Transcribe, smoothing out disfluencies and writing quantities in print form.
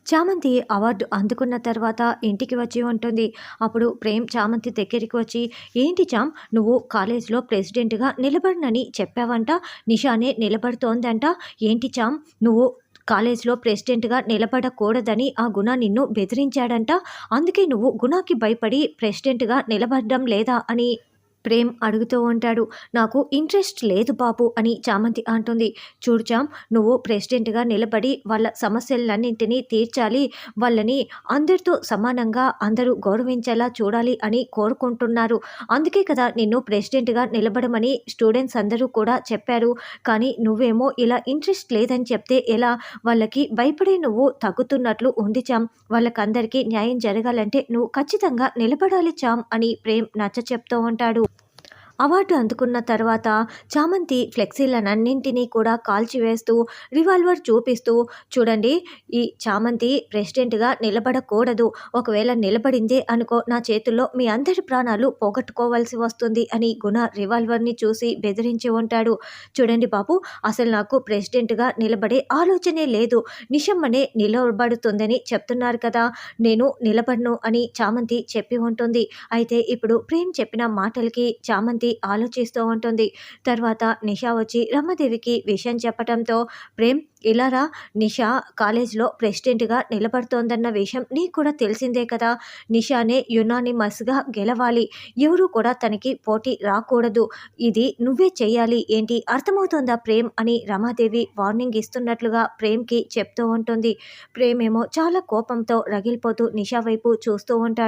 చామంతి అవార్డు అందుకున్న తర్వాత ఇంటికి వచ్చి ఉంటుంది. అప్పుడు ప్రేమ్ చామంతి దగ్గరికి వచ్చి, "ఏంటి చామ్, నువ్వు కాలేజ్‌లో ప్రెసిడెంట్‌గా నిలబడనని చెప్పావంట. నిషానే నిలబడుతోందంట. ఏంటి చామ్, నువ్వు కాలేజ్‌లో ప్రెసిడెంట్‌గా నిలబడకూడదని ఆ గుణ నిన్ను బెదిరించాడంట. అందుకే నువ్వు గుణకి భయపడి ప్రెసిడెంట్‌గా నిలబడడం లేదా" అని ప్రేమ్ అడుగుతూ ఉంటాడు. "నాకు ఇంట్రెస్ట్ లేదు బాబు" అని చామంతి అంటుంది. "చూడు చామ్, నువ్వు ప్రెసిడెంట్‌గా నిలబడి వాళ్ళ సమస్యలన్నింటినీ తీర్చాలి. వాళ్ళని అందరితో సమానంగా అందరూ గౌరవించేలా చూడాలి అని కోరుకుంటున్నారు. అందుకే కదా నిన్ను ప్రెసిడెంట్‌గా నిలబడమని స్టూడెంట్స్ అందరూ కూడా చెప్పారు. కానీ నువ్వేమో ఇలా ఇంట్రెస్ట్ లేదని చెప్తే ఎలా? వాళ్ళకి భయపడి నువ్వు తగ్గుతున్నట్లు ఉంది చామ్. వాళ్ళకందరికీ న్యాయం జరగాలంటే నువ్వు ఖచ్చితంగా నిలబడాలి చామ్" అని ప్రేమ్ నచ్చచెప్తూ ఉంటాడు. అవార్డు అందుకున్న తర్వాత చామంతి ఫ్లెక్సీలనన్నింటినీ కూడా కాల్చివేస్తూ, రివాల్వర్ చూపిస్తూ, "చూడండి, ఈ చామంతి ప్రెసిడెంట్‌గా నిలబడకూడదు. ఒకవేళ నిలబడిందే అనుకో, నా చేతుల్లో మీ అందరి ప్రాణాలు పోగొట్టుకోవాల్సి వస్తుంది" అని గుణ రివాల్వర్‌ని చూసి బెదిరించి ఉంటాడు. "చూడండి బాబు, అసలు నాకు ప్రెసిడెంట్‌గా నిలబడే ఆలోచనే లేదు. నిషమ్మనే నిలబడుతుందని చెప్తున్నారు కదా! నేను నిలబడను" అని చామంతి చెప్పి ఉంటుంది. అయితే ఇప్పుడు ప్రేమ్ చెప్పిన మాటలకి చామంతి ఆలోచిస్తూ ఉంటుంది. తర్వాత నిషా వచ్చి రమాదేవికి విషయం చెప్పటంతో, "ప్రేమ్, ఇలా రా. నిషా కాలేజ్‌లో ప్రెసిడెంట్‌గా నిలబడుతోందన్న విషయం నీకు కూడా తెలిసిందే కదా! నిషానే యునానిమస్‌గా గెలవాలి. ఎవరు కూడా తనకి పోటీ రాకూడదు. ఇది నువ్వే చెయ్యాలి. ఏంటి అర్థమవుతోందా ప్రేమ్" అని రమాదేవి వార్నింగ్ ఇస్తున్నట్లుగా ప్రేమ్‌కి చెప్తూ ఉంటుంది. ప్రేమ్ ఏమో చాలా కోపంతో రగిలిపోతూ నిషా వైపు చూస్తూ ఉంటాడు.